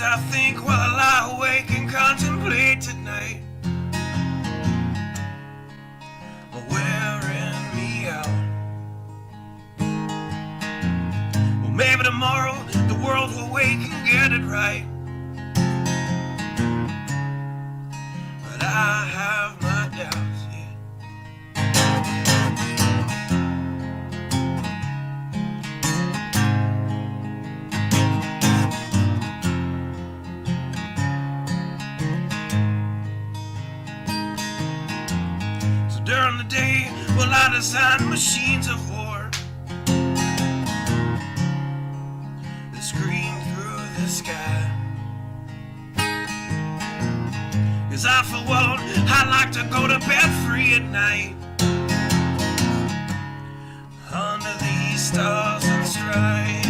I think while I lie awake and contemplate tonight are wearing me out. Well, maybe tomorrow the world will wake and get it right, but I have my doubts, yeah. During the day, well, I design machines of war that scream through the sky. 'Cause I, for one, I like to go to bed free at night under these stars and stripes.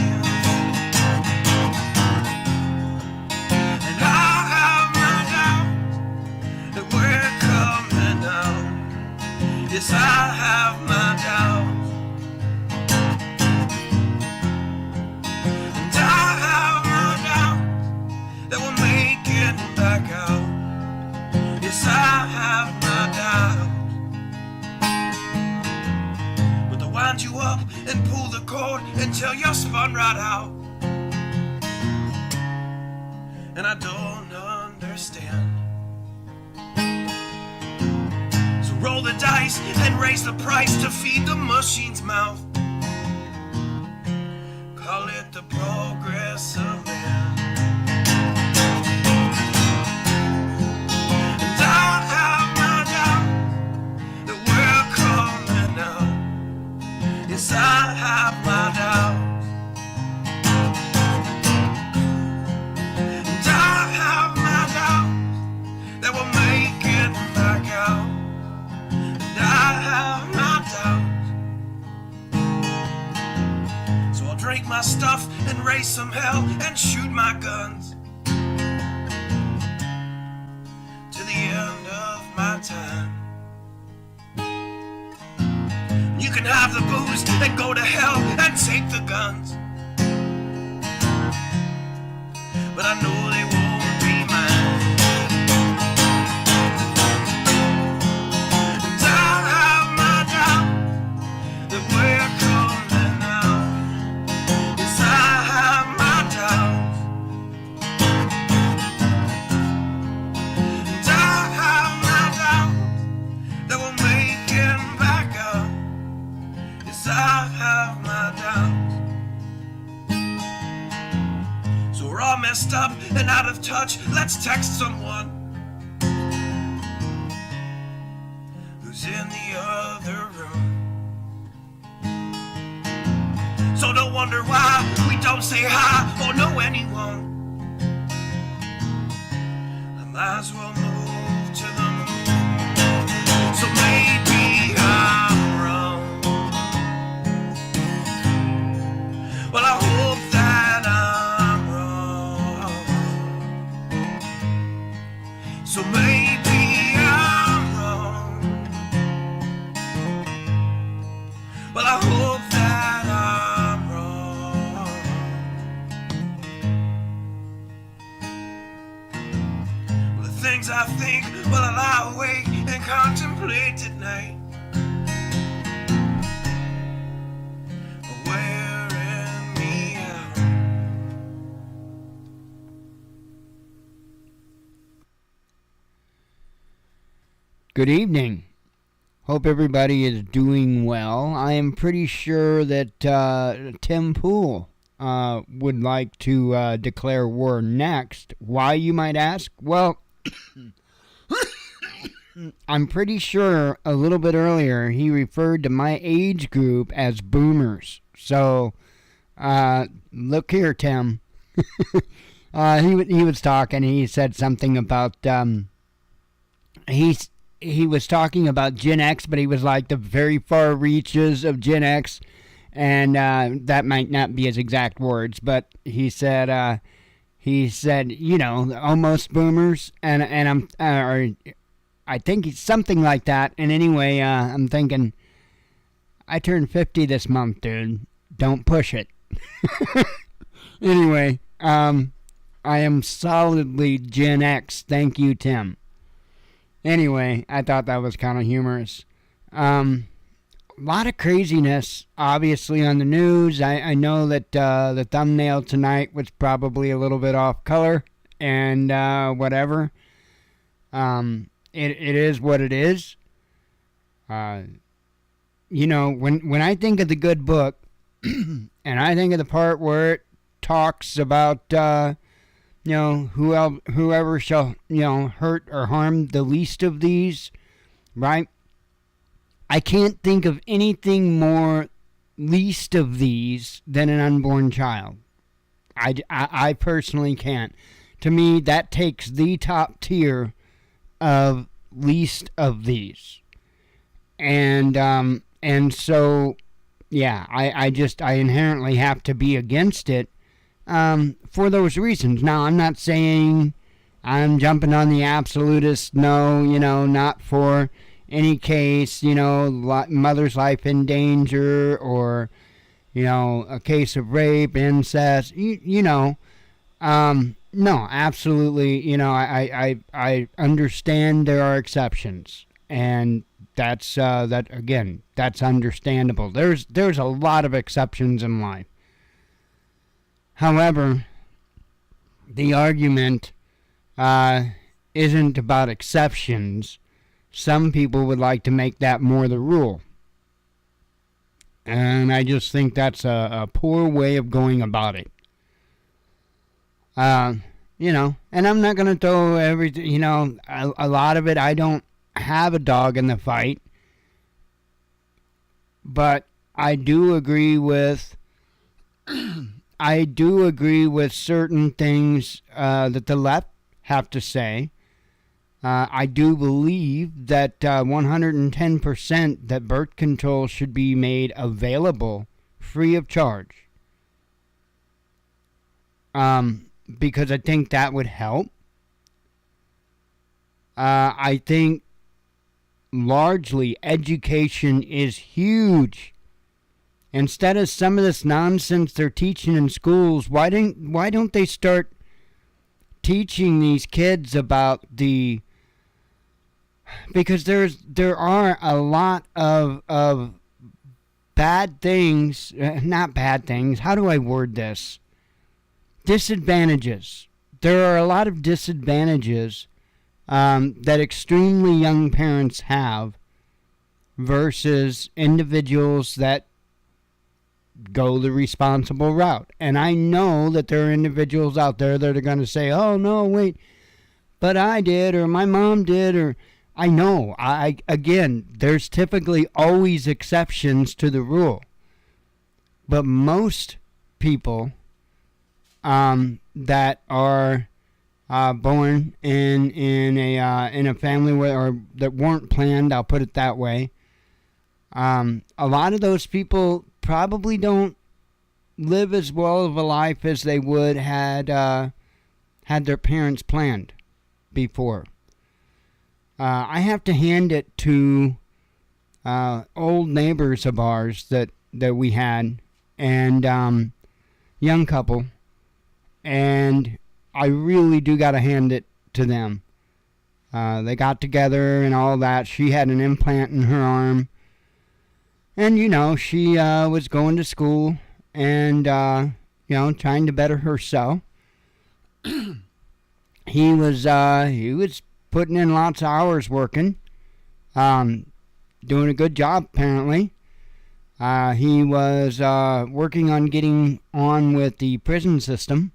And I have my doubts that we're coming out. Yes, I have my doubts, and I have my doubts that we'll make it back out. Yes, I have my doubts, but they'll wind you up and pull the cord until you're spun right out. And I don't understand. Roll the dice and raise the price to feed the machine's mouth. Call it the progress of man. And I have my doubt that we're coming out. Yes, I have my doubts, and I have my doubts that we'll make it back out. I have my doubts, so I'll drink my stuff and raise some hell and shoot my guns to the end of my time. You can have the booze and go to hell and take the guns, but I know they won't be mine. That we're coming out. Yes, I have my doubts, and I have my doubts that we'll make it back out. Yes, I have my doubts. So we're all messed up and out of touch. Let's text someone who's in the other room. So don't wonder why we don't say hi or know anyone. I might as well move to the moon. So maybe I'm wrong. Well, I hope that I'm wrong. So maybe I'm wrong. Well, I hope that I'm wrong. Well, the things I think while I lie awake and contemplate tonight are wearing me out. Good evening. Hope everybody is doing well. I am pretty sure that Tim Pool would like to declare war next. Why, you might ask? Well, I'm pretty sure a little bit earlier he referred to my age group as boomers. So, look here, Tim. He was talking. He said something about he was talking about Gen X, but he was like the very far reaches of Gen X, and that might not be his exact words, but he said you know, almost boomers, and I'm I think it's something like that. And anyway, I'm thinking I turned 50 this month, dude. Don't push it. Anyway, I am solidly Gen X. Thank you, Tim. Anyway, I thought that was kind of humorous. A lot of craziness, obviously, on the news. I know that the thumbnail tonight was probably a little bit off color and whatever. It is what it is. You know, when I think of the good book, and I think of the part where it talks about, whoever shall, hurt or harm the least of these, right? I can't think of anything more least of these than an unborn child. I personally can't. To me, that takes the top tier of least of these. And so, yeah, I inherently have to be against it for those reasons. Now, I'm not saying I'm jumping on the absolutist, no, not for any case, mother's life in danger or, a case of rape, incest, no, absolutely, I understand there are exceptions, and that's understandable. There's a lot of exceptions in life. However, the argument isn't about exceptions. Some people would like to make that more the rule. And I just think that's a poor way of going about it. And I'm not going to throw everything, a lot of it. I don't have a dog in the fight. But I do agree with certain things that the left have to say. I do believe that 110% that birth control should be made available free of charge. Because I think that would help. I think largely education is huge. Instead of some of this nonsense they're teaching in schools, why don't they start teaching these kids about the... Because there are a lot of bad things, not bad things, how do I word this? Disadvantages. There are a lot of disadvantages that extremely young parents have versus individuals that go the responsible route. And I know that there are individuals out there that are going to say, oh, no, wait, but I did, or my mom did, or... I know, again, there's typically always exceptions to the rule. But most people that are born in a family or that weren't planned, I'll put it that way, a lot of those people probably don't live as well of a life as they would had their parents planned before. I have to hand it to old neighbors of ours that we had, and young couple, and I really do got to hand it to them. They got together and all that. She had an implant in her arm, and she was going to school and trying to better herself. He was putting in lots of hours working, doing a good job apparently. He was working on getting on with the prison system,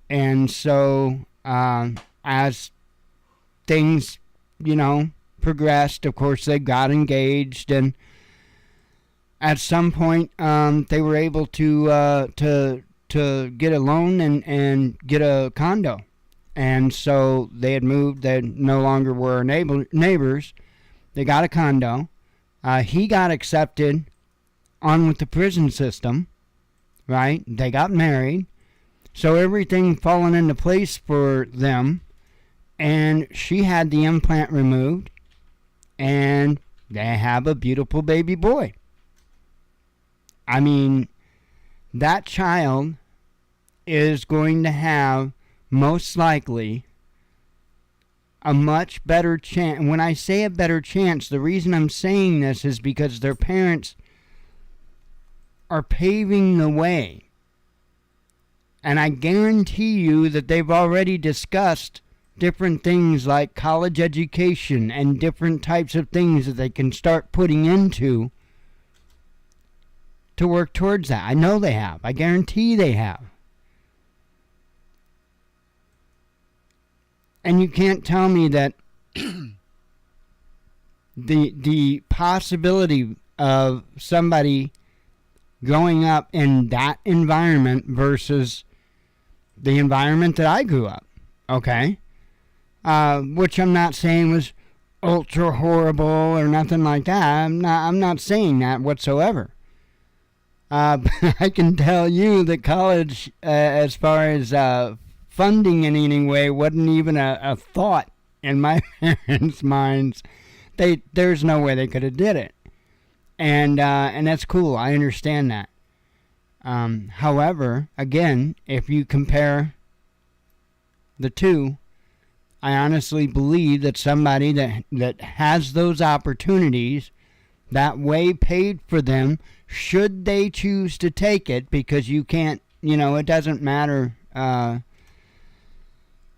and so as things progressed, of course they got engaged, and at some point they were able to get a loan and get a condo. And so they had moved. They no longer were neighbors. They got a condo. He got accepted on with the prison system, right? They got married. So everything fallen into place for them. And she had the implant removed. And they have a beautiful baby boy. I mean, that child is going to have, most likely, a much better chance. When I say a better chance, the reason I'm saying this is because their parents are paving the way. And I guarantee you that they've already discussed different things like college education and different types of things that they can start putting into to work towards that. I know they have. I guarantee they have. And you can't tell me that the possibility of somebody growing up in that environment versus the environment that I grew up, okay? Which I'm not saying was ultra horrible or nothing like that. I'm not saying that whatsoever. But I can tell you that college, as far as funding in any way, wasn't even a thought in my parents' minds. There's no way they could have did it, and that's cool. I understand that. However, again, if you compare the two, I honestly believe that somebody that has those opportunities, that way paid for them, should they choose to take it, because you can't, it doesn't matter.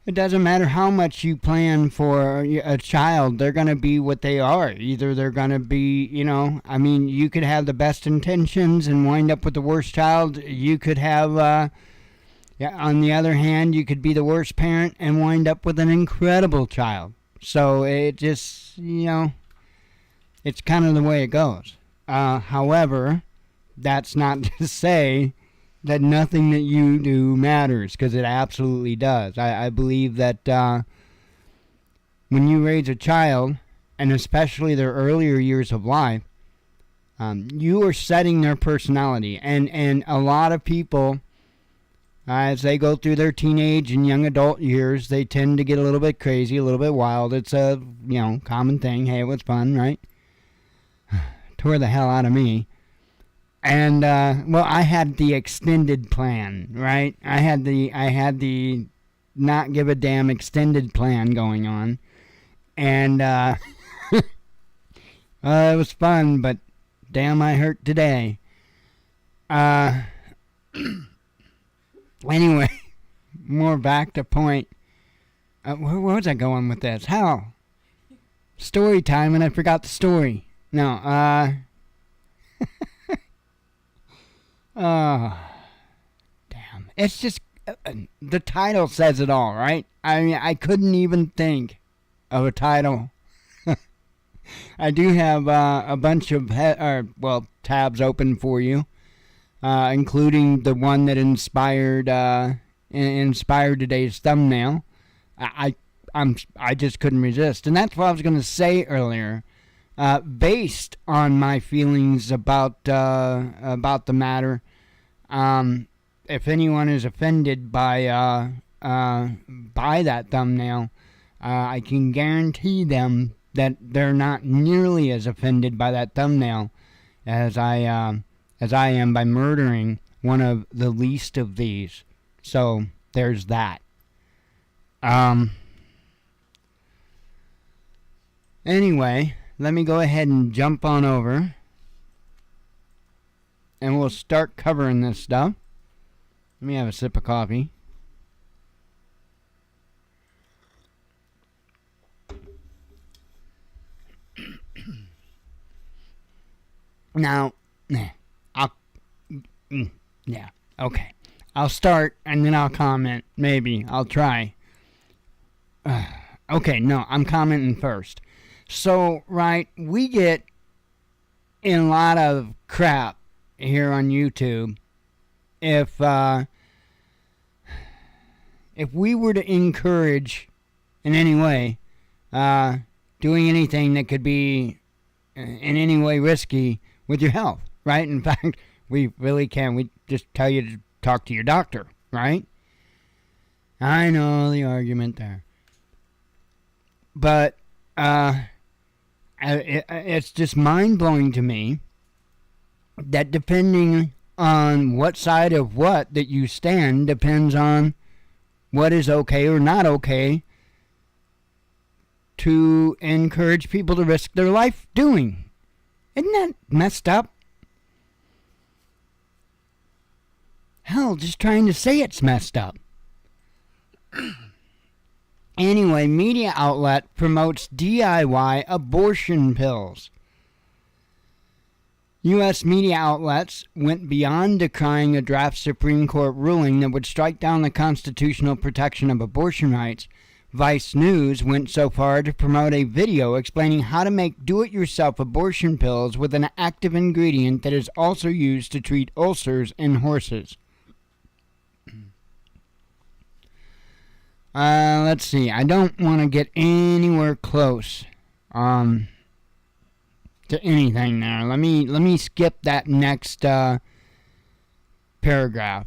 It doesn't matter how much you plan for a child. They're going to be what they are. Either they're going to be, you could have the best intentions and wind up with the worst child. You could have, on the other hand, you could be the worst parent and wind up with an incredible child. So it just, it's kind of the way it goes. However, that's not to say that nothing that you do matters, because it absolutely does. I believe that when you raise a child, and especially their earlier years of life, you are setting their personality. And a lot of people, as they go through their teenage and young adult years, they tend to get a little bit crazy, a little bit wild. It's a, common thing. Hey, it was fun, right? Tore the hell out of me. And, I had the extended plan, right? I had the not give a damn extended plan going on. And, it was fun, but damn, I hurt today. Anyway, more back to point. Where was I going with this? How? Story time, and I forgot the story. No, oh, damn. It's just, the title says it all, right? I mean, I couldn't even think of a title. I do have a bunch of, tabs open for you, including the one that inspired today's thumbnail. I just couldn't resist. And that's what I was going to say earlier. Based on my feelings about the matter, if anyone is offended by that thumbnail, I can guarantee them that they're not nearly as offended by that thumbnail as I am by murdering one of the least of these. So there's that. Anyway, let me go ahead and jump on over, and we'll start covering this stuff. Let me have a sip of coffee. Now, okay. I'll start, and then I'll comment. Maybe. I'll try. Okay, no, I'm commenting first. So, right, we get in a lot of crap here on YouTube if we were to encourage in any way doing anything that could be in any way risky with your health, right? In fact, we really can. We just tell you to talk to your doctor, right? I know the argument there. But it's just mind-blowing to me that depending on what side of what that you stand depends on what is okay or not okay to encourage people to risk their life doing. Isn't that messed up? Hell, just trying to say it's messed up. Anyway, media outlet promotes DIY abortion pills. U.S. media outlets went beyond decrying a draft Supreme Court ruling that would strike down the constitutional protection of abortion rights. Vice News went so far to promote a video explaining how to make do-it-yourself abortion pills with an active ingredient that is also used to treat ulcers in horses. Let's see. I don't want to get anywhere close to anything there. Let me skip that next paragraph.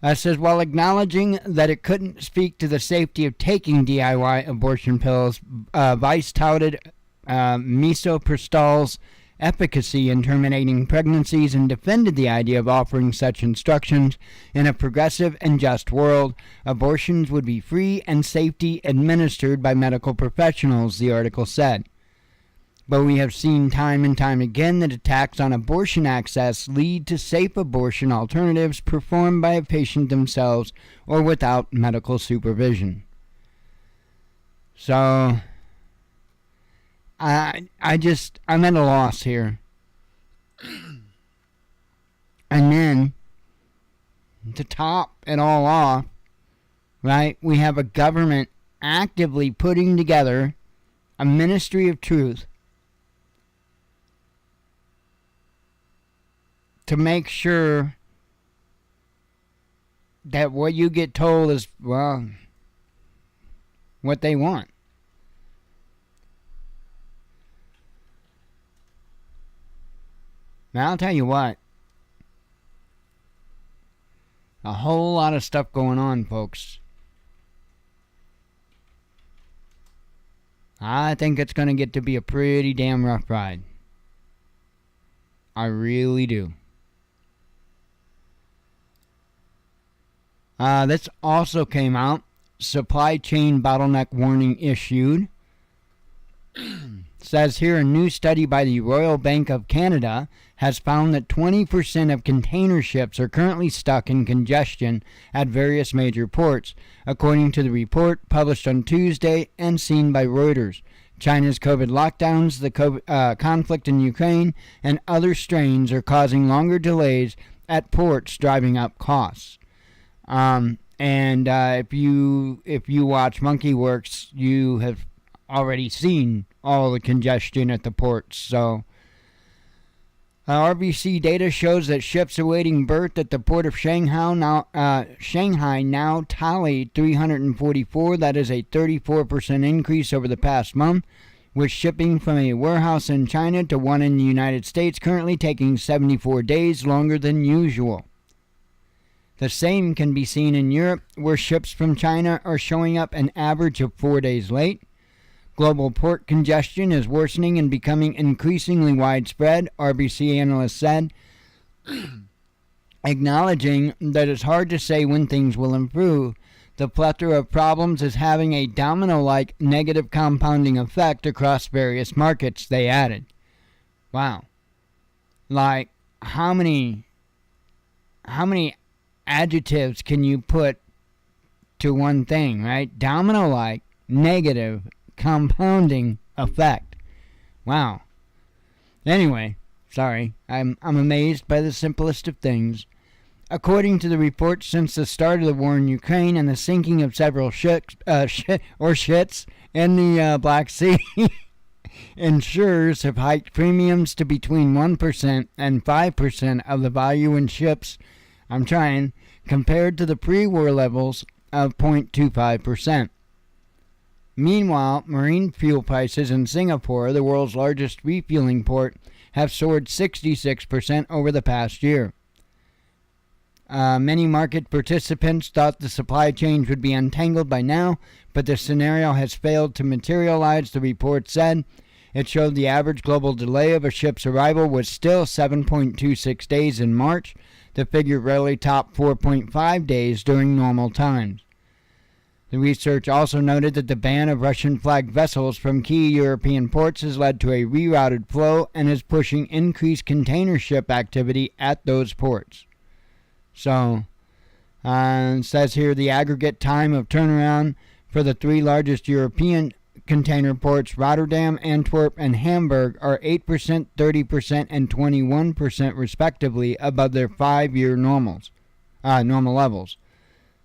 It says, while acknowledging that it couldn't speak to the safety of taking DIY abortion pills, Vice touted misoprostol's efficacy in terminating pregnancies and defended the idea of offering such instructions. In a progressive and just world, abortions would be free and safely administered by medical professionals, the article said. But we have seen time and time again that attacks on abortion access lead to safe abortion alternatives performed by a patient themselves or without medical supervision. So, I'm at a loss here. And then, to top it all off, right, we have a government actively putting together a ministry of truth to make sure that what you get told is, well, what they want. Now, I'll tell you what. A whole lot of stuff going on, folks. I think it's going to get to be a pretty damn rough ride. I really do. This also came out. Supply chain bottleneck warning issued. Says here a new study by the Royal Bank of Canada has found that 20% of container ships are currently stuck in congestion at various major ports, according to the report published on Tuesday and seen by Reuters. China's COVID lockdowns, the conflict in Ukraine, and other strains are causing longer delays at ports, driving up costs. If you watch Monkeyworks, you have already seen all the congestion at the ports. So, RBC data shows that ships awaiting berth at the port of Shanghai now tally 344. That is a 34% increase over the past month, with shipping from a warehouse in China to one in the United States currently taking 74 days longer than usual. The same can be seen in Europe, where ships from China are showing up an average of 4 days late. Global port congestion is worsening and becoming increasingly widespread, RBC analysts said, acknowledging that it's hard to say when things will improve. The plethora of problems is having a domino-like negative compounding effect across various markets, they added. Wow. Like, how many adjectives can you put to one thing, right? Domino-like, negative, compounding effect. Wow. Anyway, sorry, I'm amazed by the simplest of things. According to the report, since the start of the war in Ukraine and the sinking of several ships in the Black Sea, insurers have hiked premiums to between 1% and 5% of the value in ships. I'm trying, compared to the pre-war levels of 0.25%. Meanwhile, marine fuel prices in Singapore, the world's largest refueling port, have soared 66% over the past year. Many market participants thought the supply chain would be untangled by now, but the scenario has failed to materialize, the report said. It showed the average global delay of a ship's arrival was still 7.26 days in March. The figure rarely topped 4.5 days during normal times. The research also noted that the ban of Russian-flagged vessels from key European ports has led to a rerouted flow and is pushing increased container ship activity at those ports. So, it says here the aggregate time of turnaround for the three largest European container ports, Rotterdam, Antwerp, and Hamburg, are 8%, 30%, and 21% respectively above their 5-year normal levels.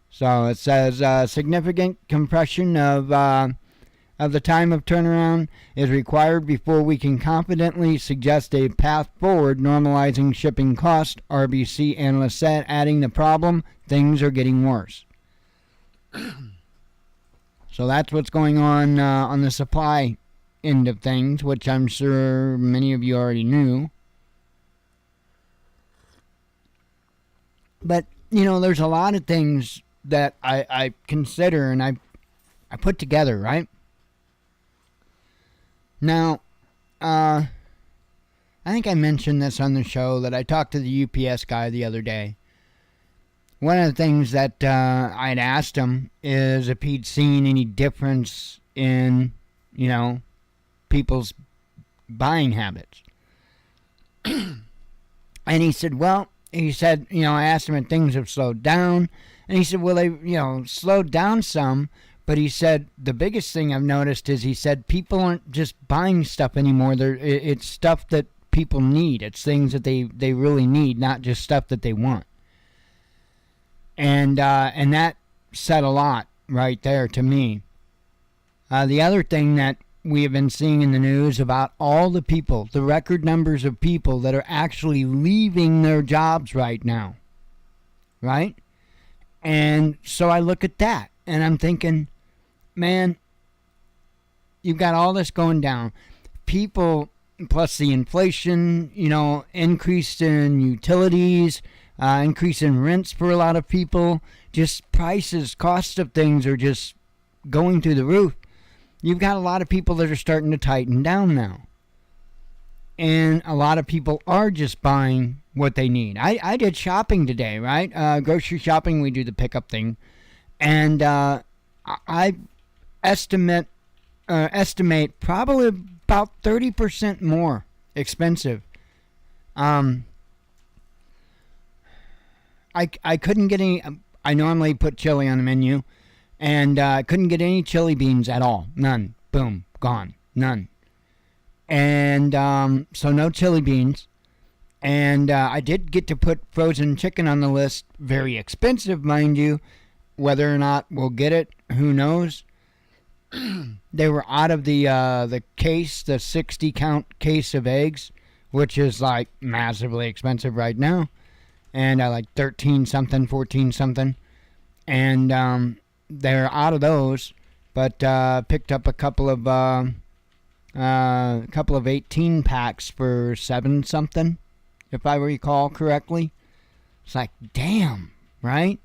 So it says significant compression of the time of turnaround is required before we can confidently suggest a path forward normalizing shipping cost, RBC analyst said, adding the problem, things are getting worse. So that's what's going on the supply end of things, which I'm sure many of you already knew. But, there's a lot of things that I consider and I put together, right? Now, I think I mentioned this on the show that I talked to the UPS guy the other day. One of the things that I'd asked him is if he'd seen any difference in, people's buying habits. And he said, I asked him if things have slowed down. And he said, well, they, slowed down some. But he said, the biggest thing I've noticed is, he said, people aren't just buying stuff anymore. It's stuff that people need. It's things that they really need, not just stuff that they want. And that said a lot right there to me. The other thing that we have been seeing in the news about all the people, the record numbers of people that are actually leaving their jobs right now. Right? And so I look at that and I'm thinking, man, you've got all this going down. People, plus the inflation, increase in utilities, increase in rents for a lot of people, just prices, cost of things are just going through the roof. You've got a lot of people that are starting to tighten down now. And a lot of people are just buying what they need. I did shopping today, right? Grocery shopping, we do the pickup thing. And I estimate probably about 30% more expensive. I couldn't get any. I normally put chili on the menu, and I couldn't get any chili beans at all. None. Boom. Gone. None. And so no chili beans. And I did get to put frozen chicken on the list. Very expensive, mind you. Whether or not we'll get it, who knows? They were out of the case, the 60-count case of eggs, which is like massively expensive right now. And I like 13 something, 14 something. And they're out of those, but picked up a couple of 18 packs for 7 something, if I recall correctly. It's like, damn, right?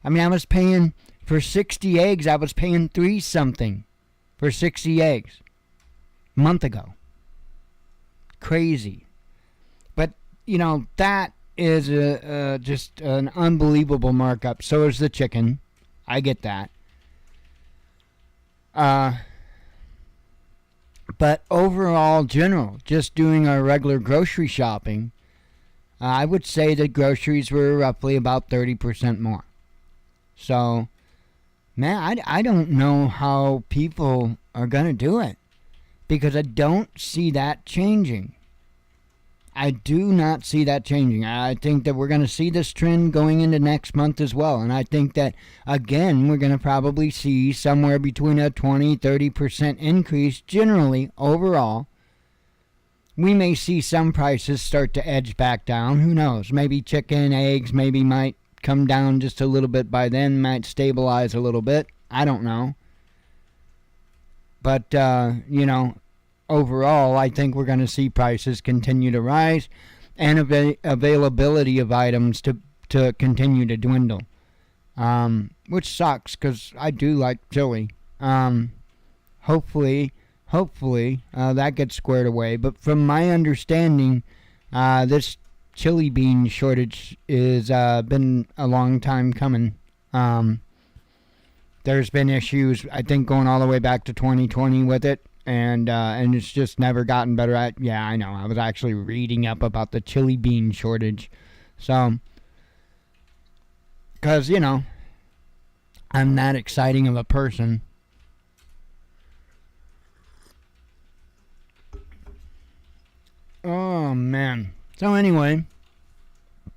I mean, I was paying for 60 eggs, I was paying 3 something for 60 eggs a month ago. Crazy. But, that is just an unbelievable markup. So is the chicken. I get that. But overall, just doing our regular grocery shopping, I would say that groceries were roughly about 30% more. So, man, I don't know how people are going to do it, because I don't see that changing. I do not see that changing. I think that we're going to see this trend going into next month as well. And I think that, again, we're going to probably see somewhere between a 20-30% increase generally overall. We may see some prices start to edge back down. Who knows? Maybe chicken, eggs, maybe might come down just a little bit by then, might stabilize a little bit. I don't know. But, overall, I think we're going to see prices continue to rise and availability of items to continue to dwindle, which sucks because I do like chili. Hopefully, that gets squared away. But from my understanding, this chili bean shortage is been a long time coming. There's been issues, I think, going all the way back to 2020 with it, and it's just never gotten better. Yeah, I know. I was actually reading up about the chili bean shortage, so because I'm that exciting of a person. Oh man. So anyway,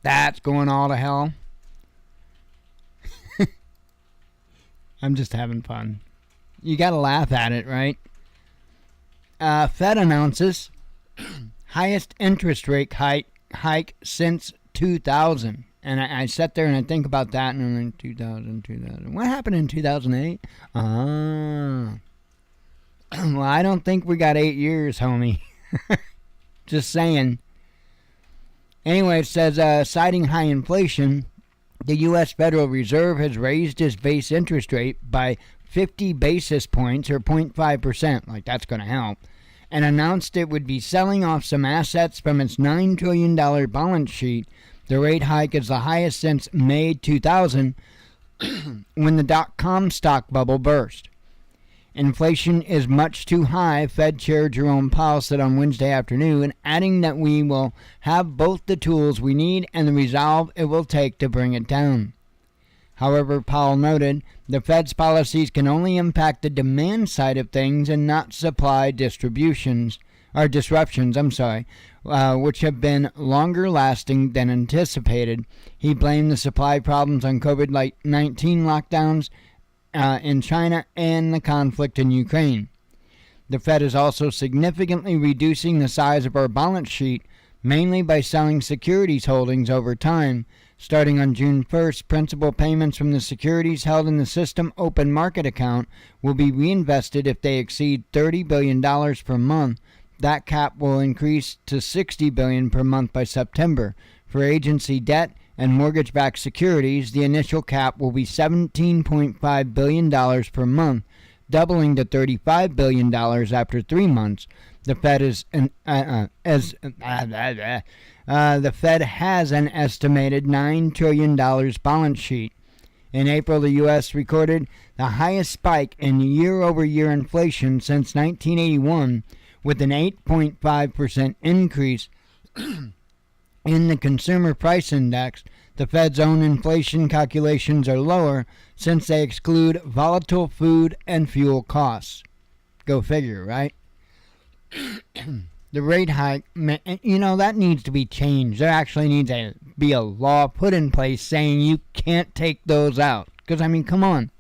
that's going all to hell. I'm just having fun. You gotta laugh at it, right? Fed announces highest interest rate hike since 2000. And I sat there and I think about that, and I'm like, 2000. What happened in 2008? Well, I don't think we got 8 years, homie. Just saying. Anyway, it says, citing high inflation, the U.S. Federal Reserve has raised its base interest rate by 50 basis points, or 0.5%, like that's going to help, and announced it would be selling off some assets from its $9 trillion balance sheet. The rate hike is the highest since May 2000, when the dot-com stock bubble burst. Inflation is much too high, Fed Chair Jerome Powell said on Wednesday afternoon, adding that we will have both the tools we need and the resolve it will take to bring it down. However, Powell noted, the Fed's policies can only impact the demand side of things and not supply disruptions, which have been longer lasting than anticipated. He blamed the supply problems on COVID-19 lockdowns in China and the conflict in Ukraine. The Fed is also significantly reducing the size of our balance sheet, mainly by selling securities holdings over time. Starting on June 1st, principal payments from the securities held in the System Open Market account will be reinvested if they exceed $30 billion per month. That cap will increase to $60 billion per month by September. For agency debt and mortgage-backed securities, the initial cap will be $17.5 billion per month, doubling to $35 billion after 3 months. The Fed has an estimated $9 trillion balance sheet. In April, the U.S. recorded the highest spike in year-over-year inflation since 1981, with an 8.5% increase in the Consumer Price Index. The Fed's own inflation calculations are lower since they exclude volatile food and fuel costs. Go figure, right? The rate hike, that needs to be changed. There actually needs to be a law put in place saying you can't take those out. Because, come on.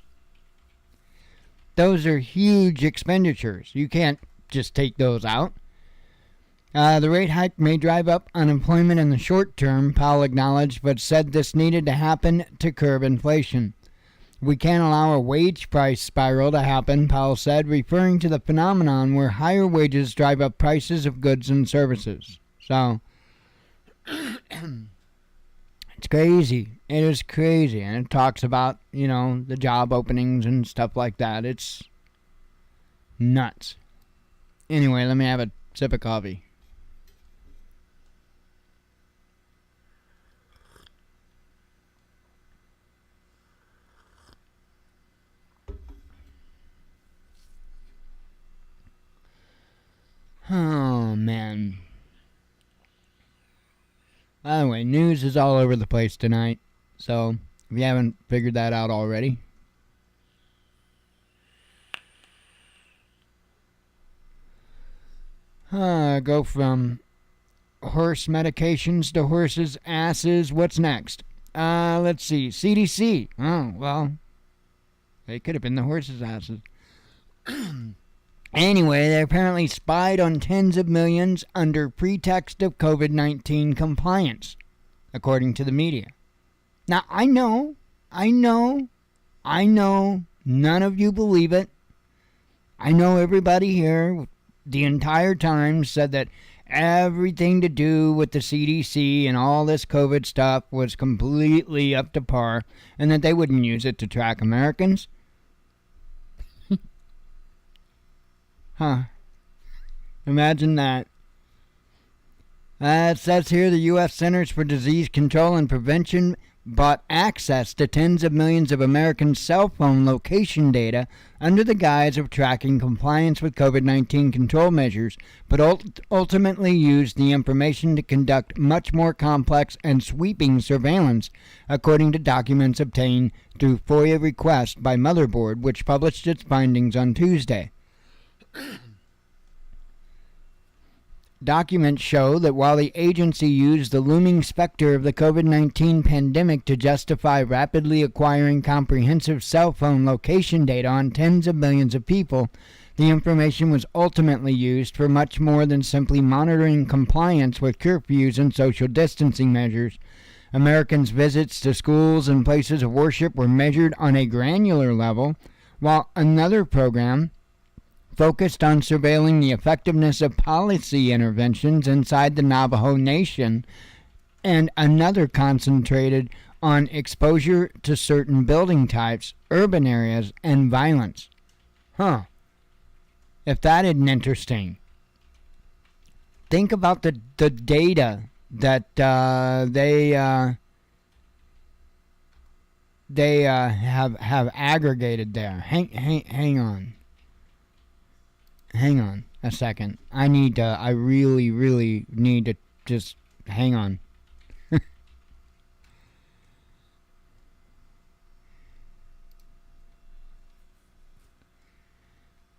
Those are huge expenditures. You can't just take those out. The rate hike may drive up unemployment in the short term, Powell acknowledged, but said this needed to happen to curb inflation. We can't allow a wage price spiral to happen, Powell said, referring to the phenomenon where higher wages drive up prices of goods and services. So, it's crazy. It is crazy. And it talks about, the job openings and stuff like that. It's nuts. Anyway, let me have a sip of coffee. Oh, man. By the way, news is all over the place tonight. So, if you haven't figured that out already. Go from horse medications to horses' asses. What's next? Let's see. CDC. Oh, well. They could have been the horses' asses. Anyway, they apparently spied on tens of millions under pretext of COVID-19 compliance, according to the media. Now, I know, none of you believe it. I know everybody here the entire time said that everything to do with the CDC and all this COVID stuff was completely up to par, and that they wouldn't use it to track Americans. Huh. Imagine that. It says here the U.S. Centers for Disease Control and Prevention bought access to tens of millions of Americans' cell phone location data under the guise of tracking compliance with COVID-19 control measures, but ultimately used the information to conduct much more complex and sweeping surveillance, according to documents obtained through FOIA request by Motherboard, which published its findings on Tuesday. Documents show that while the agency used the looming specter of the COVID-19 pandemic to justify rapidly acquiring comprehensive cell phone location data on tens of millions of people, the information was ultimately used for much more than simply monitoring compliance with curfews and social distancing measures. Americans' visits to schools and places of worship were measured on a granular level, while another program focused on surveilling the effectiveness of policy interventions inside the Navajo Nation, and another concentrated on exposure to certain building types, urban areas, and violence. If that isn't interesting. Think about the data that they have aggregated there. Hang on. Hang on a second. I really, really need to just hang on.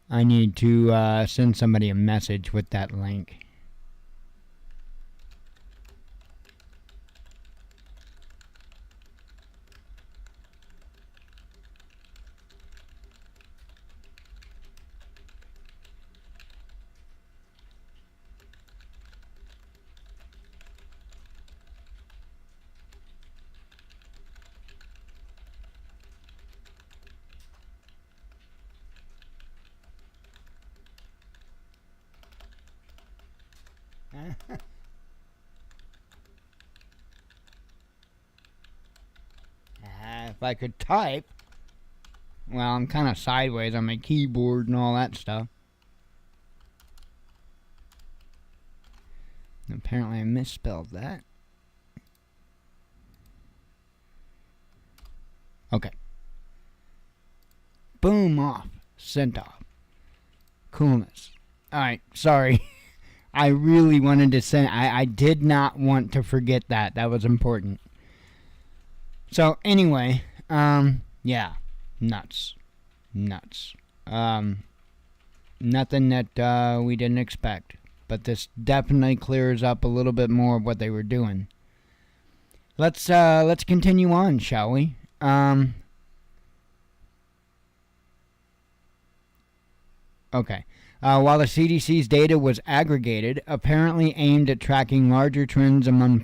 I need to send somebody a message with that link. If I could type. Well, I'm kind of sideways on my keyboard and all that stuff. Apparently I misspelled that. Okay. Boom, off. Sent off. Coolness. Alright, sorry. I really wanted to send. I did not want to forget that. That was important. So anyway, yeah, nuts. Nothing that we didn't expect, but this definitely clears up a little bit more of what they were doing. Let's continue on, shall we? Okay. While the CDC's data was aggregated, apparently aimed at tracking larger trends among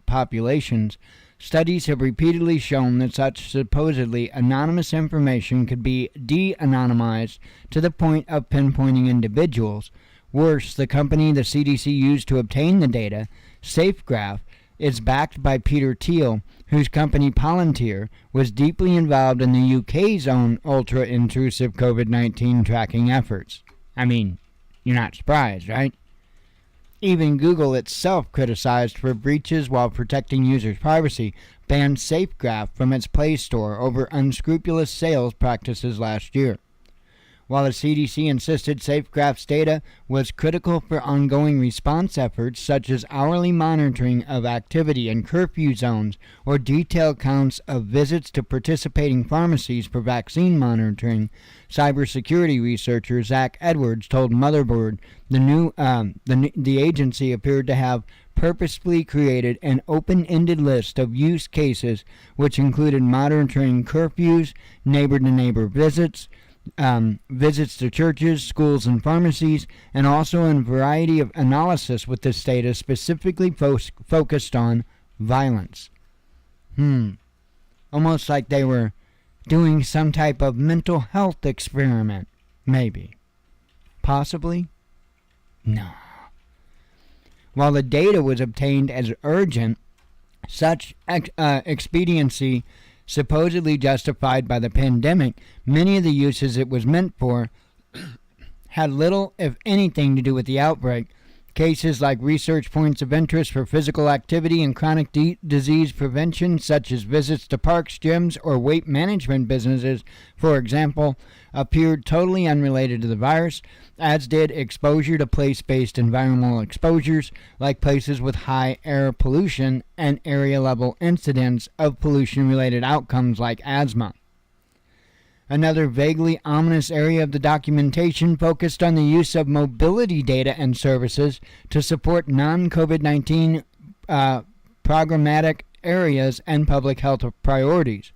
populations, studies have repeatedly shown that such supposedly anonymous information could be de-anonymized to the point of pinpointing individuals. Worse, the company the CDC used to obtain the data, SafeGraph, is backed by Peter Thiel, whose company Palantir was deeply involved in the UK's own ultra-intrusive COVID-19 tracking efforts. I mean, you're not surprised, right? Even Google itself, criticized for breaches while protecting users' privacy, banned SafeGraph from its Play Store over unscrupulous sales practices last year. While the CDC insisted SafeGraph's data was critical for ongoing response efforts such as hourly monitoring of activity in curfew zones or detailed counts of visits to participating pharmacies for vaccine monitoring, cybersecurity researcher Zach Edwards told Motherboard the agency appeared to have purposefully created an open-ended list of use cases which included monitoring curfews, neighbor-to-neighbor visits, visits to churches, schools, and pharmacies, and also a variety of analysis with this data specifically focused on violence. Almost like they were doing some type of mental health experiment, maybe. Possibly? No. While the data was obtained as urgent, such expediency supposedly justified by the pandemic, many of the uses it was meant for had little, if anything, to do with the outbreak. cases like research points of interest for physical activity and chronic disease prevention, such as visits to parks, gyms, or weight management businesses, for example, appeared totally unrelated to the virus, as did exposure to place-based environmental exposures, like places with high air pollution and area-level incidents of pollution-related outcomes like asthma. Another vaguely ominous area of the documentation focused on the use of mobility data and services to support non-COVID-19 programmatic areas and public health priorities,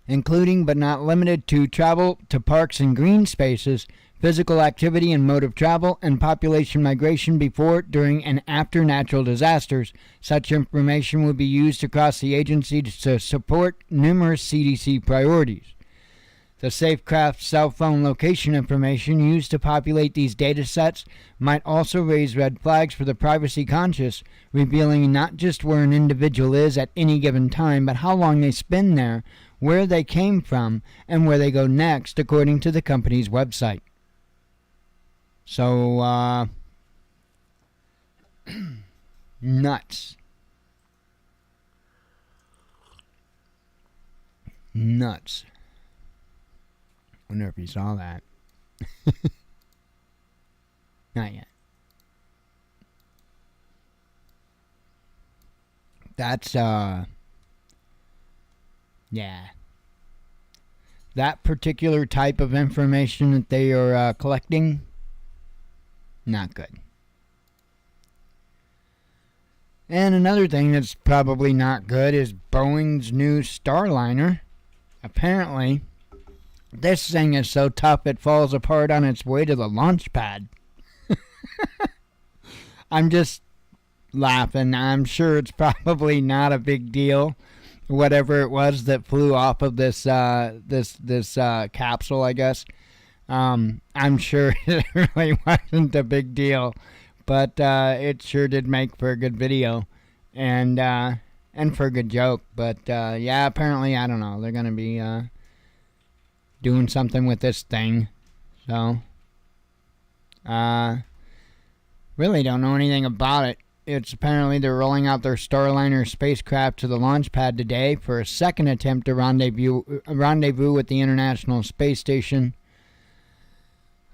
including but not limited to travel to parks and green spaces, physical activity and mode of travel, and population migration before, during, and after natural disasters. Such information will be used across the agency to support numerous CDC priorities. The SafeCraft cell phone location information used to populate these data sets might also raise red flags for the privacy conscious, revealing not just where an individual is at any given time, but how long they spend there, where they came from, and where they go next, according to the company's website. So, nuts. Nuts. Wonder if you saw that. Not yet. That's, yeah. That particular type of information that they are collecting, not good. And another thing that's probably not good is Boeing's new Starliner. Apparently, this thing is so tough it falls apart on its way to the launch pad. I'm just laughing. I'm sure it's probably not a big deal. Whatever it was that flew off of this capsule, I guess. I'm sure it really wasn't a big deal, but it sure did make for a good video, and for a good joke. But yeah, apparently, I don't know, they're gonna be doing something with this thing. So really don't know anything about it. It's apparently they're rolling out their Starliner spacecraft to the launch pad today for a second attempt to rendezvous with the International Space Station.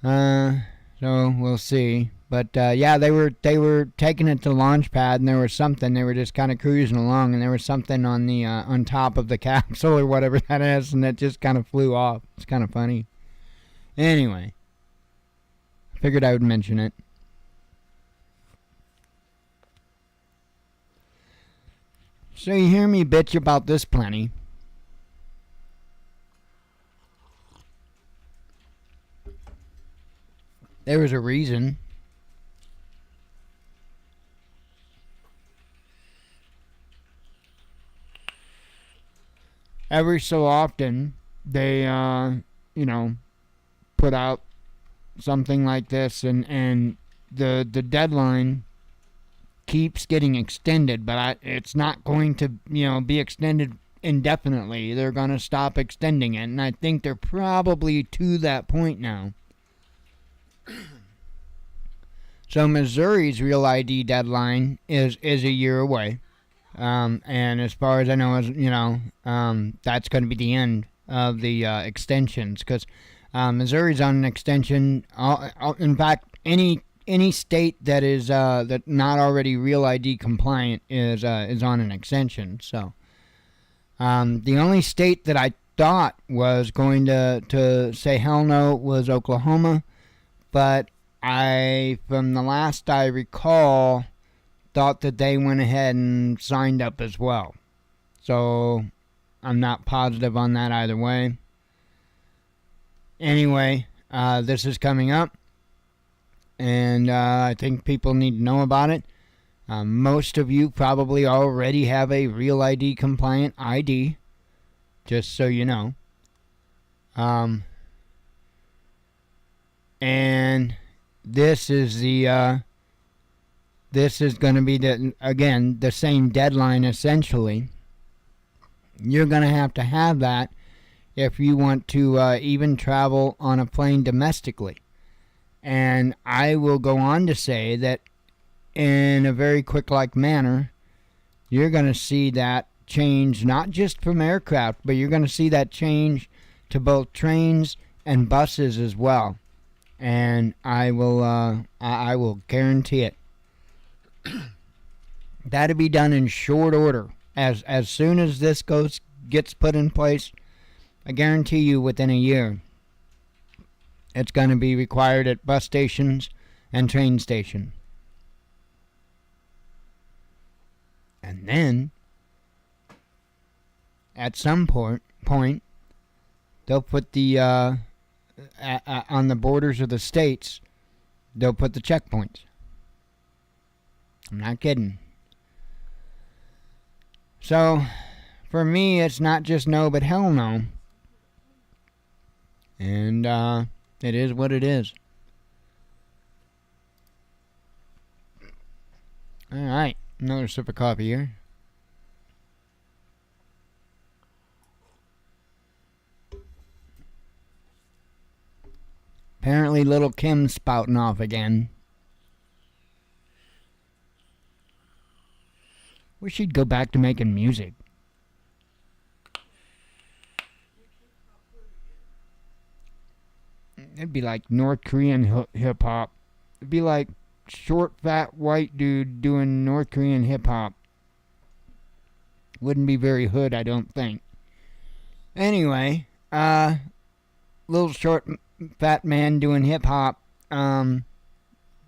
So we'll see. But yeah, they were taking it to the launch pad, and there was something. They were just kind of cruising along, and there was something on the on top of the capsule or whatever that is, and it just kind of flew off. It's kind of funny. Anyway, figured I would mention it. So you hear me bitch about this plenty. There was a reason. Every so often, they, put out something like this, and the deadline keeps getting extended, but it's not going to, be extended indefinitely. They're going to stop extending it, and I think they're probably to that point now. So Missouri's Real ID deadline is a year away, and as far as I know, that's going to be the end of the extensions, because Missouri's on an extension. In fact, any state that is that not already Real ID compliant is on an extension. So the only state that I thought was going to say hell no was Oklahoma, but from the last I recall, thought that they went ahead and signed up as well. So I'm not positive on that either way. Anyway, this is coming up, and I think people need to know about it. Most of you probably already have a Real ID compliant ID, just so you know. And this is going to be the same deadline essentially. You're going to have that if you want to even travel on a plane domestically. And I will go on to say that in a very quick-like manner, you're going to see that change not just from aircraft, but you're going to see that change to both trains and buses as well. And I will guarantee it. That'll be done in short order. As soon as this gets put in place, I guarantee you within a year, it's going to be required at bus stations and train stations. And then, at some point, they'll put the, on the borders of the states, they'll put the checkpoints. I'm not kidding. So, for me, it's not just no, but hell no. And, it is what it is. Alright, another sip of coffee here. Apparently little Kim's spouting off again. Wish she'd go back to making music. It'd be like North Korean hip-hop. It'd be like short, fat, white dude doing North Korean hip-hop. Wouldn't be very hood, I don't think. Anyway, little short, fat man doing hip-hop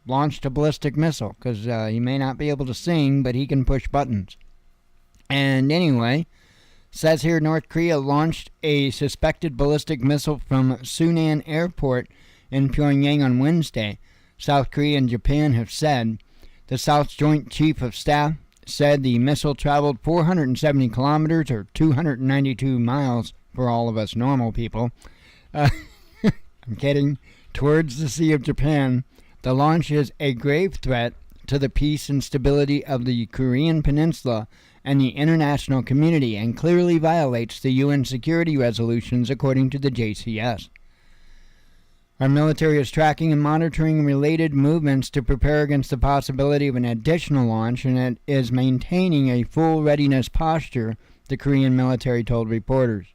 launched a ballistic missile. Because he may not be able to sing, but he can push buttons. And anyway, says here North Korea launched a suspected ballistic missile from Sunan Airport in Pyongyang on Wednesday. South Korea and Japan have said. The South's Joint Chief of Staff said the missile traveled 470 kilometers or 292 miles for all of us normal people. I'm kidding. Towards the Sea of Japan. The launch is a grave threat to the peace and stability of the Korean Peninsula and the international community, and clearly violates the UN security resolutions, according to the JCS. Our military is tracking and monitoring related movements to prepare against the possibility of an additional launch, and it is maintaining a full readiness posture, the Korean military told reporters.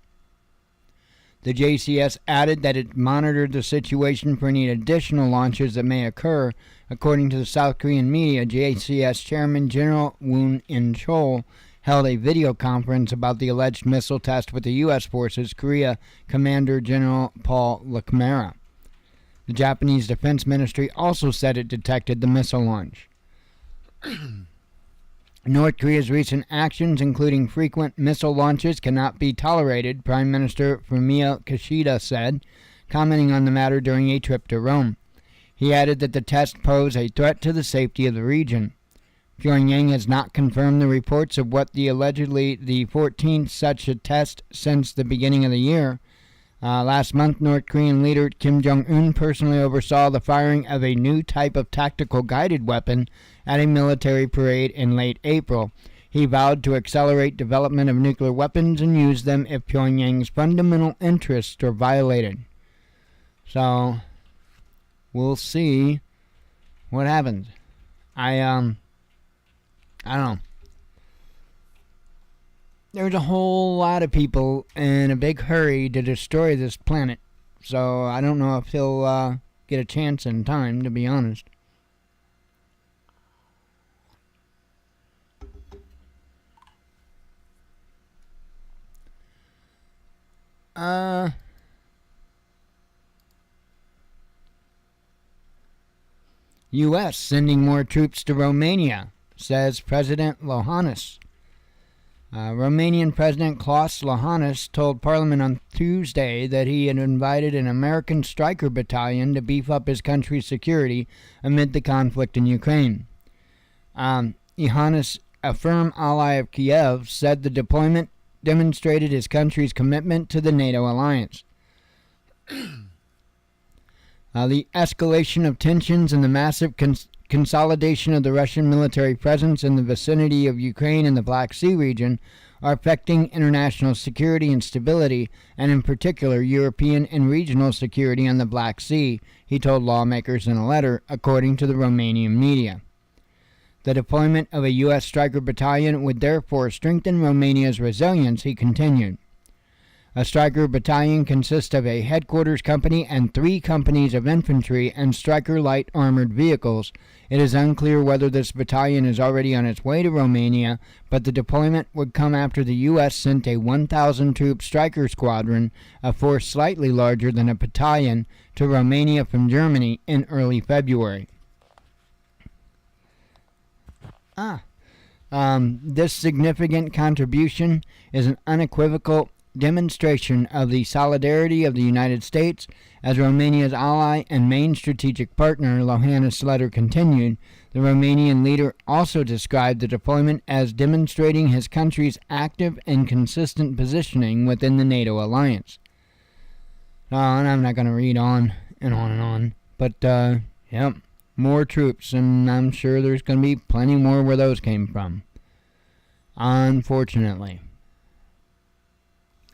The JCS added that it monitored the situation for any additional launches that may occur. According to the South Korean media, JCS Chairman General Woon In-chol held a video conference about the alleged missile test with the U.S. Forces Korea Commander General Paul Lacmera. The Japanese Defense Ministry also said it detected the missile launch. North Korea's recent actions, including frequent missile launches, cannot be tolerated, Prime Minister Fumio Kishida said, commenting on the matter during a trip to Rome. He added that the test posed a threat to the safety of the region. Pyongyang has not confirmed the reports of what allegedly the 14th such a test since the beginning of the year. Last month, North Korean leader Kim Jong-un personally oversaw the firing of a new type of tactical guided weapon at a military parade in late April. He vowed to accelerate development of nuclear weapons and use them if Pyongyang's fundamental interests are violated. So, we'll see what happens. I don't know. There's a whole lot of people in a big hurry to destroy this planet. So I don't know if he'll get a chance in time, to be honest. U.S. sending more troops to Romania, says President Iohannis. Romanian President Klaus Iohannis told Parliament on Tuesday that he had invited an American Stryker battalion to beef up his country's security amid the conflict in Ukraine. Iohannis, a firm ally of Kiev, said the deployment demonstrated his country's commitment to the NATO alliance. The escalation of tensions and the massive consolidation of the Russian military presence in the vicinity of Ukraine and the Black Sea region are affecting international security and stability, and in particular European and regional security on the Black Sea, he told lawmakers in a letter, according to the Romanian media. The deployment of a U.S. Stryker battalion would therefore strengthen Romania's resilience, he continued. A Stryker battalion consists of a headquarters company and 3 companies of infantry and Stryker light armored vehicles. It is unclear whether this battalion is already on its way to Romania, but the deployment would come after the U.S. sent a 1,000-troop Stryker squadron, a force slightly larger than a battalion, to Romania from Germany in early February. This significant contribution is an unequivocal demonstration of the solidarity of the United States as Romania's ally and main strategic partner, Iohannis' letter continued. The Romanian leader also described the deployment as demonstrating his country's active and consistent positioning within the NATO alliance. And I'm not going to read on and on and on, but, yep, more troops, and I'm sure there's going to be plenty more where those came from, unfortunately.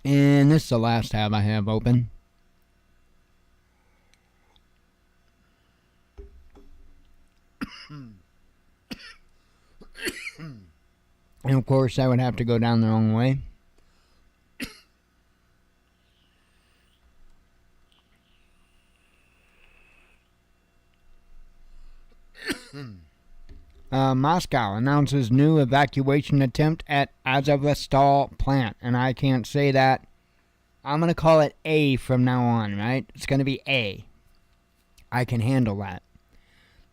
And this is the last tab I have open. And of course, I would have to go down the wrong way. Moscow announces new evacuation attempt at Azovstal plant. And I can't say that. I'm going to call it A from now on, right? It's going to be A. I can handle that.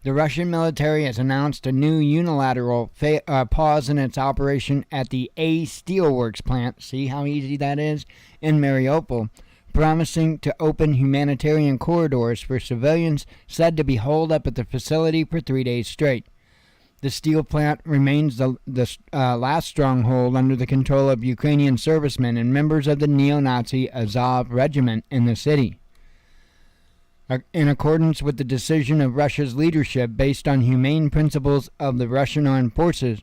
The Russian military has announced a new unilateral pause in its operation at the A Steelworks plant. See how easy that is? In Mariupol, promising to open humanitarian corridors for civilians said to be holed up at the facility for 3 days straight. The steel plant remains the last stronghold under the control of Ukrainian servicemen and members of the neo-Nazi Azov regiment in the city. In accordance with the decision of Russia's leadership based on humane principles of the Russian armed forces,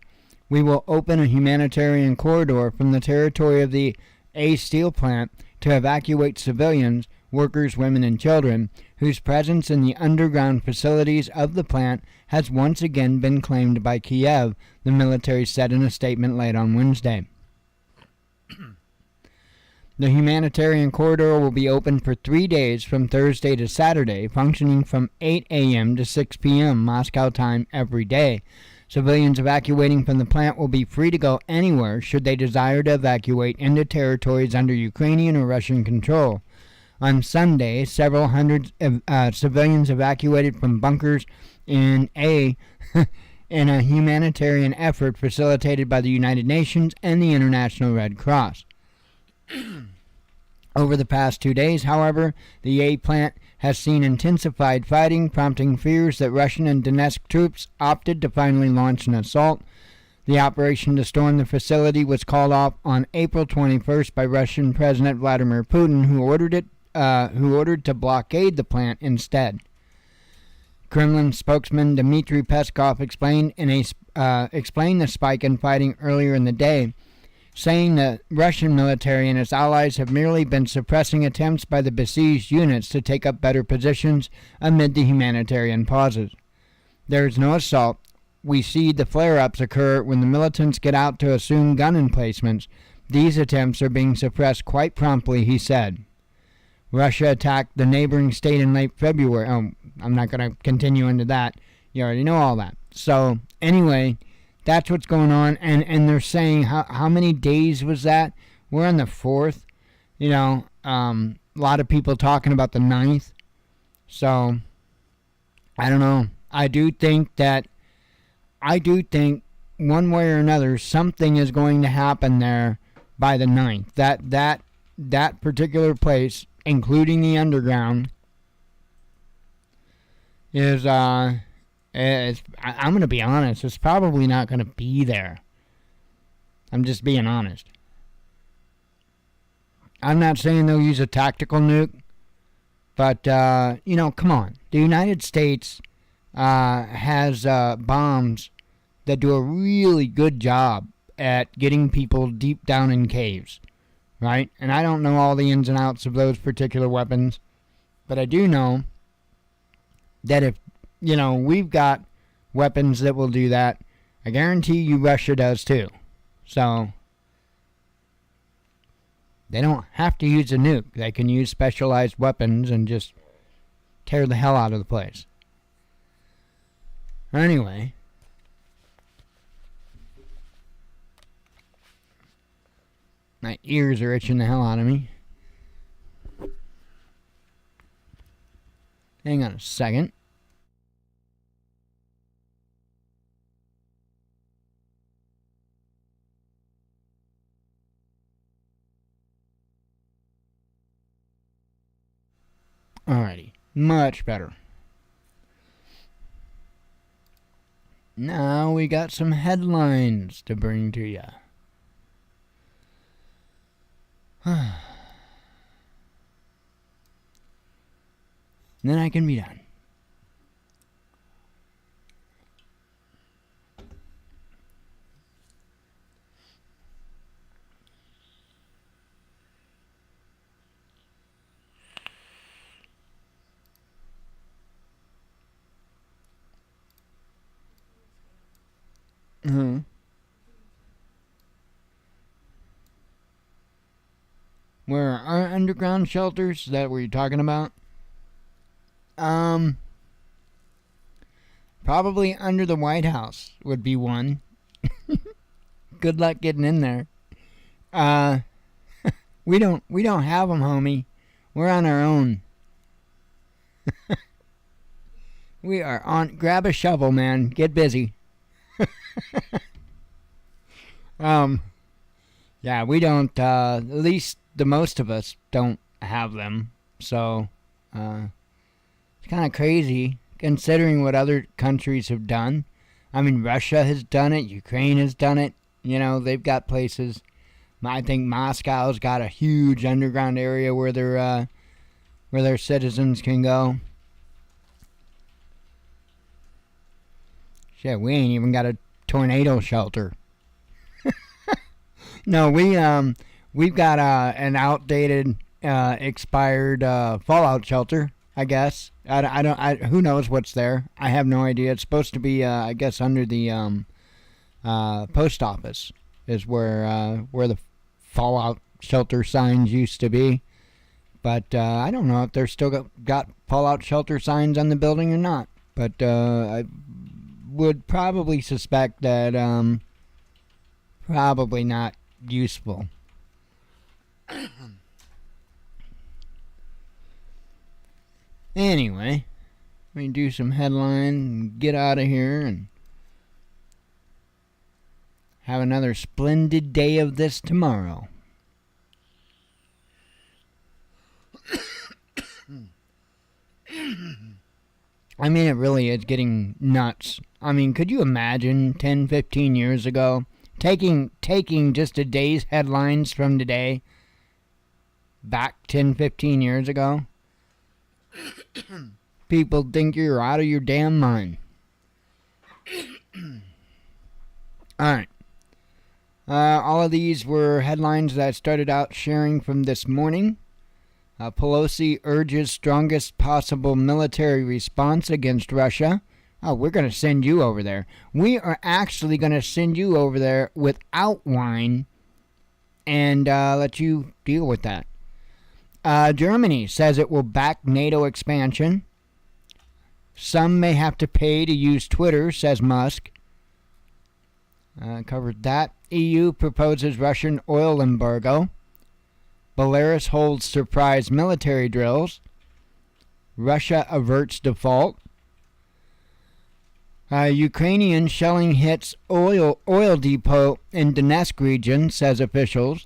we will open a humanitarian corridor from the territory of the A steel plant to evacuate civilians, workers, women, and children, whose presence in the underground facilities of the plant has once again been claimed by Kiev, the military said in a statement late on Wednesday. The humanitarian corridor will be open for 3 days from Thursday to Saturday, functioning from 8 a.m. to 6 p.m. Moscow time every day. Civilians evacuating from the plant will be free to go anywhere should they desire to evacuate into territories under Ukrainian or Russian control. On Sunday, several hundred civilians evacuated from bunkers in a humanitarian effort facilitated by the United Nations and the International Red Cross. Over the past 2 days, however, the A plant has seen intensified fighting, prompting fears that Russian and Donetsk troops opted to finally launch an assault. The operation to storm the facility was called off on April 21st by Russian President Vladimir Putin, who ordered to blockade the plant instead. Kremlin spokesman Dmitry Peskov explained the spike in fighting earlier in the day, saying the Russian military and its allies have merely been suppressing attempts by the besieged units to take up better positions amid the humanitarian pauses. There is no assault. We see the flare-ups occur when the militants get out to assume gun emplacements. These attempts are being suppressed quite promptly, he said. Russia attacked the neighboring state in late February. Oh, I'm not going to continue into that. You already know all that. So, anyway, that's what's going on. And they're saying, how many days was that? We're on the 4th. You know, a lot of people talking about the 9th. So, I don't know. I do think one way or another, something is going to happen there by the 9th. That particular place, including the underground, is I'm going to be honest, it's probably not going to be there. I'm just being honest. I'm not saying they'll use a tactical nuke, but come on. The United States has bombs that do a really good job at getting people deep down in caves, right? And I don't know all the ins and outs of those particular weapons, but I do know that if, we've got weapons that will do that, I guarantee you Russia does too. So they don't have to use a nuke. They can use specialized weapons and just tear the hell out of the place. Anyway, my ears are itching the hell out of me. Hang on a second. Alrighty, much better. Now we got some headlines to bring to you. Then I can be done. Where are underground shelters? Is that what you're talking about? Probably under the White House would be one. Good luck getting in there. We don't have them, homie. We're on our own. We are on. Grab a shovel, man. Get busy. Yeah, we don't. At least the most of us don't have them. So, it's kind of crazy considering what other countries have done. I mean, Russia has done it. Ukraine has done it. They've got places. I think Moscow's got a huge underground area where their citizens can go. Shit, we ain't even got a tornado shelter. No, we've got an outdated, expired fallout shelter. I guess I don't. Who knows what's there? I have no idea. It's supposed to be, I guess, under the post office is where the fallout shelter signs used to be. But I don't know if they're still got fallout shelter signs on the building or not. But I would probably suspect that probably not useful. Anyway, let me do some headline and get out of here and have another splendid day of this tomorrow. I mean, it really is getting nuts. I mean, could you imagine 10, 15 years ago taking just a day's headlines from today back 10, 15 years ago? People think you're out of your damn mind. Alright. All of these were headlines that I started out sharing from this morning. Pelosi urges strongest possible military response against Russia. Oh, we're going to send you over there. We are actually going to send you over there without wine and let you deal with that. Germany says it will back NATO expansion. Some may have to pay to use Twitter, says Musk. Covered that. EU proposes Russian oil embargo. Belarus holds surprise military drills. Russia averts default. Ukrainian shelling hits oil depot in Donetsk region, says officials.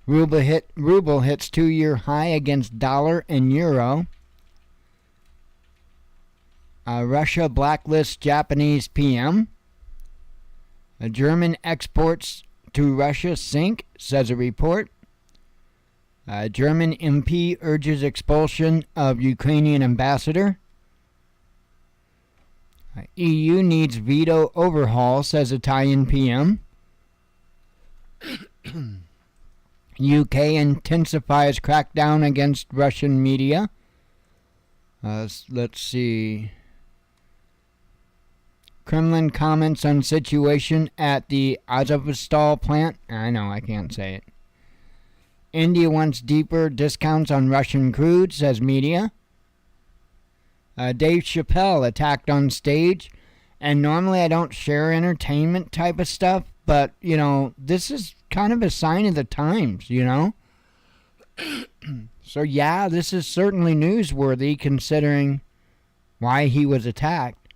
Ruble hits 2-year high against dollar and euro. Russia blacklists Japanese PM. German exports to Russia sink, says a report. German MP urges expulsion of Ukrainian ambassador. EU needs veto overhaul, says Italian PM. UK intensifies crackdown against Russian media. Let's see. Kremlin comments on situation at the Azovstal plant. I know, I can't say it. India wants deeper discounts on Russian crude, says media. Dave Chappelle attacked on stage. And normally I don't share entertainment type of stuff, but, this is kind of a sign of the times, So, yeah, this is certainly newsworthy considering why he was attacked.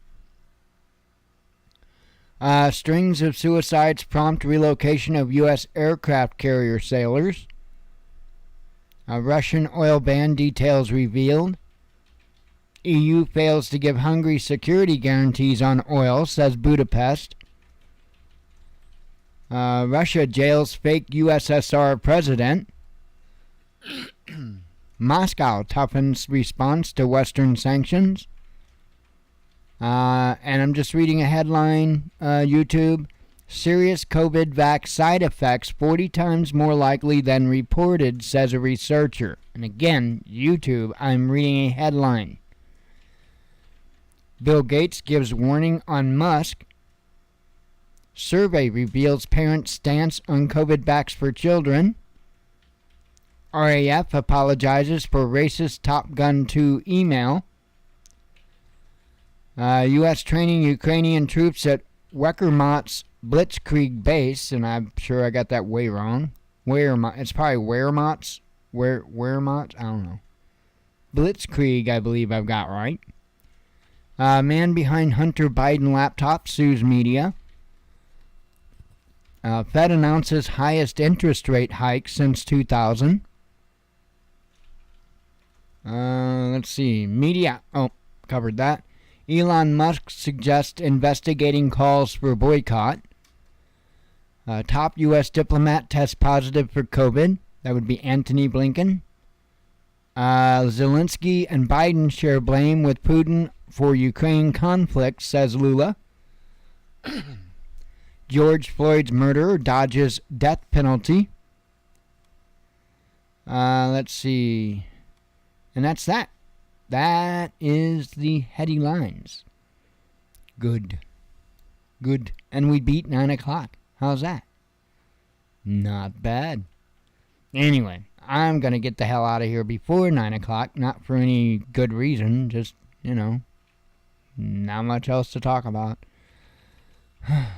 Strings of suicides prompt relocation of U.S. aircraft carrier sailors. Russian oil ban details revealed. EU fails to give Hungary security guarantees on oil, says Budapest. Russia jails fake USSR president. Moscow toughens response to Western sanctions. And I'm just reading a headline, YouTube. Serious COVID vax side effects 40 times more likely than reported, says a researcher. And again, YouTube, I'm reading a headline. Bill Gates gives warning on Musk. Survey reveals parents' stance on COVID vax for children. RAF apologizes for racist Top Gun 2 email. U.S. training Ukrainian troops at Wehrmacht's Blitzkrieg base, and I'm sure I got that way wrong. It's probably Wehrmacht's. Wehrmacht? I don't know. Blitzkrieg, I believe I've got right. Man behind Hunter Biden laptop sues media. Fed announces highest interest rate hike since 2000. Let's see. Media. Oh, covered that. Elon Musk suggests investigating calls for boycott. Top U.S. diplomat tests positive for COVID. That would be Antony Blinken. Zelensky and Biden share blame with Putin for Ukraine conflict, says Lula. George Floyd's murderer dodges death penalty. Let's see. And that's that. That is the heady lines. Good. And we beat 9 o'clock. How's that? Not bad. Anyway, I'm going to get the hell out of here before 9 o'clock. Not for any good reason. Just, not much else to talk about.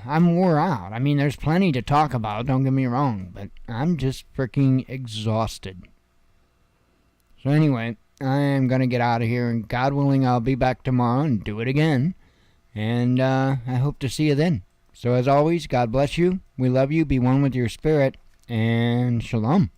I'm wore out. I mean, there's plenty to talk about, don't get me wrong. But I'm just freaking exhausted. So anyway, I am going to get out of here. And God willing, I'll be back tomorrow and do it again. And I hope to see you then. So as always, God bless you. We love you. Be one with your spirit. And shalom.